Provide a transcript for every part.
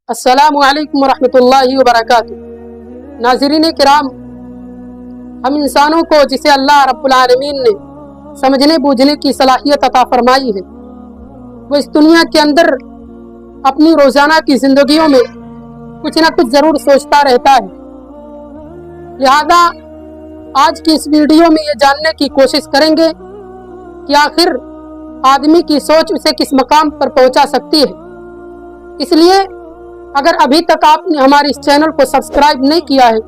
अस्सलामु अलैकुम वरहमतुल्लाहि वबरकातुह। नाज़रीन किराम, हम इंसानों को जिसे अल्लाह रब्बुल आलमीन ने समझने बूझने की सलाहियत अता फरमाई है, वो इस दुनिया के अंदर अपनी रोज़ाना की ज़िंदगियों में कुछ ना कुछ ज़रूर सोचता रहता है। लिहाजा आज की इस वीडियो में ये जानने की कोशिश करेंगे कि आखिर आदमी की सोच उसे किस मकाम पर पहुंचा सकती है। इसलिए अगर अभी तक आपने हमारे इस चैनल को सब्सक्राइब नहीं किया है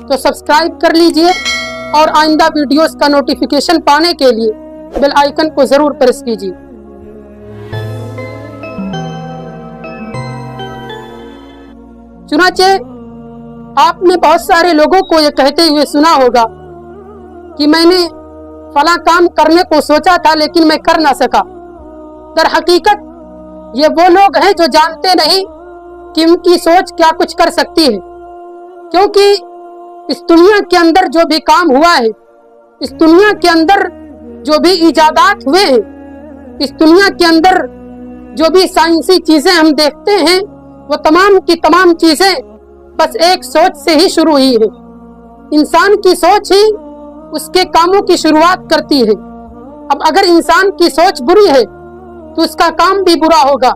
तो सब्सक्राइब कर लीजिए और आइंदा वीडियोस का नोटिफिकेशन पाने के लिए बेल आइकन को ज़रूर प्रेस कीजिए। चुनांचे आपने बहुत सारे लोगों को ये कहते हुए सुना होगा कि मैंने फला काम करने को सोचा था लेकिन मैं कर ना सका। दर हकीकत ये वो लोग हैं जो जानते नहीं कि उनकी सोच क्या कुछ कर सकती है, क्योंकि इस दुनिया के अंदर जो भी काम हुआ है, इस दुनिया के अंदर जो भी इजादात हुए हैं, इस दुनिया के अंदर जो भी साइंसी चीजें हम देखते हैं, वो तमाम की तमाम चीजें बस एक सोच से ही शुरू हुई है। इंसान की सोच ही उसके कामों की शुरुआत करती है। अब अगर इंसान की सोच बुरी है तो उसका काम भी बुरा होगा,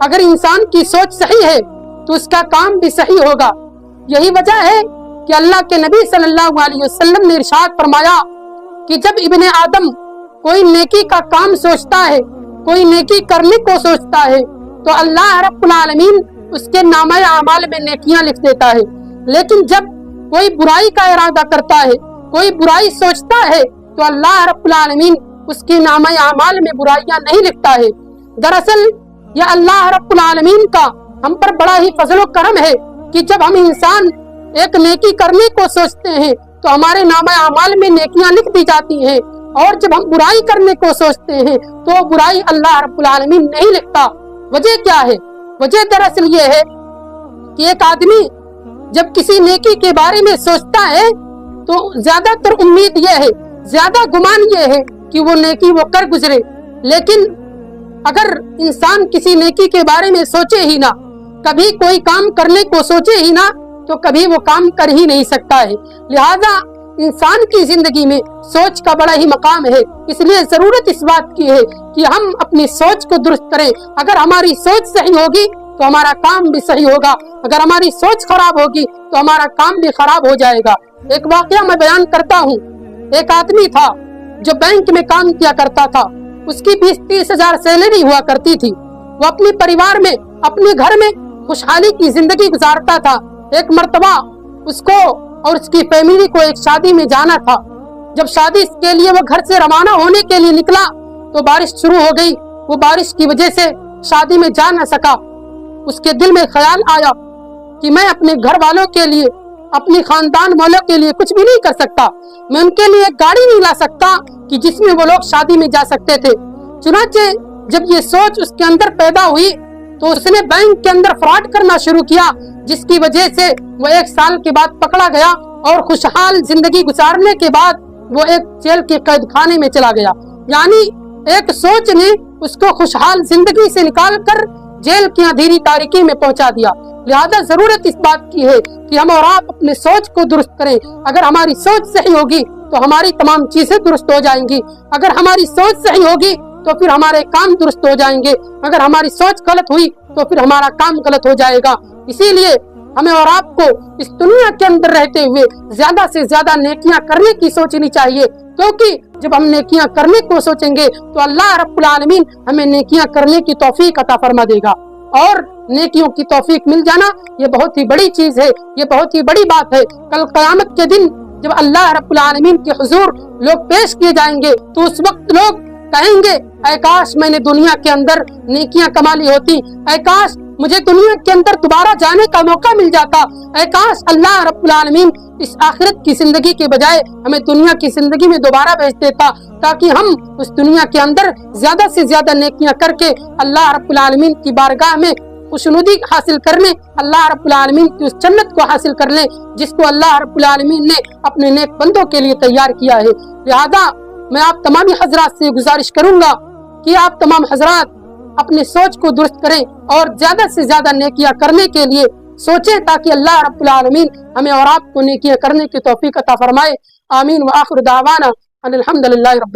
अगर इंसान की सोच सही है तो उसका काम भी सही होगा। यही वजह है कि अल्लाह के नबी सल्लल्लाहु अलैहि वसल्लम ने इरशाद फरमाया कि जब इब्ने आदम कोई नेकी का काम सोचता है, कोई नेकी करने को सोचता है, तो अल्लाह रब्बुल आलमीन उसके नामे आमाल में नेकियां लिख देता है। लेकिन जब कोई बुराई का इरादा करता है, कोई बुराई सोचता है, तो अल्लाह रब्बुल आलमीन उसके नामे आमाल में बुराइयां नहीं लिखता है। दरअसल यह अल्लाह रब्बुल आलमीन का हम पर बड़ा ही फजलो करम है कि जब हम इंसान एक नेकी करने को सोचते हैं तो हमारे नामे आमाल में नेकियां लिख दी जाती हैं, और जब हम बुराई करने को सोचते हैं तो बुराई अल्लाह रब्बुल आलमीन नहीं लिखता। वजह क्या है? वजह दरअसल ये है कि एक आदमी जब किसी नेकी के बारे में सोचता है तो ज्यादातर उम्मीद ये है, ज्यादा गुमान ये है कि वो नेकी वो कर गुजरे। लेकिन अगर इंसान किसी नेकी के बारे में सोचे ही ना, कभी कोई काम करने को सोचे ही ना, तो कभी वो काम कर ही नहीं सकता है। लिहाजा इंसान की जिंदगी में सोच का बड़ा ही मकाम है। इसलिए जरूरत इस बात की है कि हम अपनी सोच को दुरुस्त करें। अगर हमारी सोच सही होगी तो हमारा काम भी सही होगा, अगर हमारी सोच खराब होगी तो हमारा काम भी खराब हो जाएगा। एक वाकया मैं बयान करता हूँ। एक आदमी था जो बैंक में काम किया करता था, उसकी 20-30 हजार सैलरी हुआ करती थी। वो अपने परिवार में, अपने घर में खुशहाली की जिंदगी गुजारता था। एक मर्तबा उसको और उसकी फैमिली को एक शादी में जाना था। जब शादी के लिए वो घर से रवाना होने के लिए निकला तो बारिश शुरू हो गई। वो बारिश की वजह से शादी में जा न सका। उसके दिल में ख्याल आया कि मैं अपने घर वालों के लिए, अपने खानदान वालों के लिए कुछ भी नहीं कर सकता, मैं उनके लिए एक गाड़ी नहीं ला सकता कि जिसमें वो लोग शादी में जा सकते थे। चुनांचे जब ये सोच उसके अंदर पैदा हुई तो उसने बैंक के अंदर फ्रॉड करना शुरू किया, जिसकी वजह से वो 1 साल के बाद पकड़ा गया और खुशहाल जिंदगी गुजारने के बाद वो एक जेल के कैद खाने में चला गया। यानी एक सोच ने उसको खुशहाल जिंदगी से निकाल कर जेल की अंधेरी तारीकी में पहुंचा दिया। लिहाजा जरूरत इस बात की है कि हम और आप अपने सोच को दुरुस्त करें। अगर हमारी सोच सही होगी तो हमारी तमाम चीजें दुरुस्त हो जाएंगी। अगर हमारी सोच सही होगी तो फिर हमारे काम दुरुस्त हो जाएंगे। अगर हमारी सोच गलत हुई तो फिर हमारा काम गलत हो जाएगा। इसीलिए हमें और आपको इस दुनिया के अंदर रहते हुए ज्यादा से ज्यादा नेकियां करने की सोचनी चाहिए, क्योंकि जब हम नेकियां करने को सोचेंगे तो अल्लाह रब्बुल आलमीन हमें नेकियां करने की तौफीक अता फरमा देगा। और नेकियों की तौफीक मिल जाना ये बहुत ही बड़ी चीज है, ये बहुत ही बड़ी बात है। कल क़यामत के दिन जब अल्लाह रब्बुल आलमीन के हुजूर लोग पेश किए जाएंगे तो उस वक्त लोग कहेंगे, ऐ काश मैंने दुनिया के अंदर नेकियां कमा ली होती, ऐ काश मुझे दुनिया के अंदर दोबारा जाने का मौका मिल जाता, ऐ काश अल्लाह रब्बुल आलमीन इस आखिरत की जिंदगी के बजाय हमें दुनिया की जिंदगी में दोबारा भेज देता, ताकि हम उस दुनिया के अंदर ज्यादा से ज्यादा नेकियां करके अल्लाह रब्बुल आलमीन की बारगाह में खुशनुदी हासिल कर लें, अल्लाह रब्बुल आलमीन की उस जन्नत को हासिल कर लें जिसको अल्लाह रब्बुल आलमीन ने अपने नेक बंदों के लिए तैयार किया है। लिहाजा मैं आप तमाम हजरात से गुजारिश करूंगा कि आप तमाम हजरात अपनी सोच को दुरुस्त करें और ज्यादा से ज्यादा नेकियां करने के लिए सोचें, ताकि अल्लाह रब्बुल आलमीन हमें और आपको नेकियां करने की तौफीक अता फरमाए। आमीन व आखिर दावाना अनिल हम्दुलिल्लाहि रब्बिल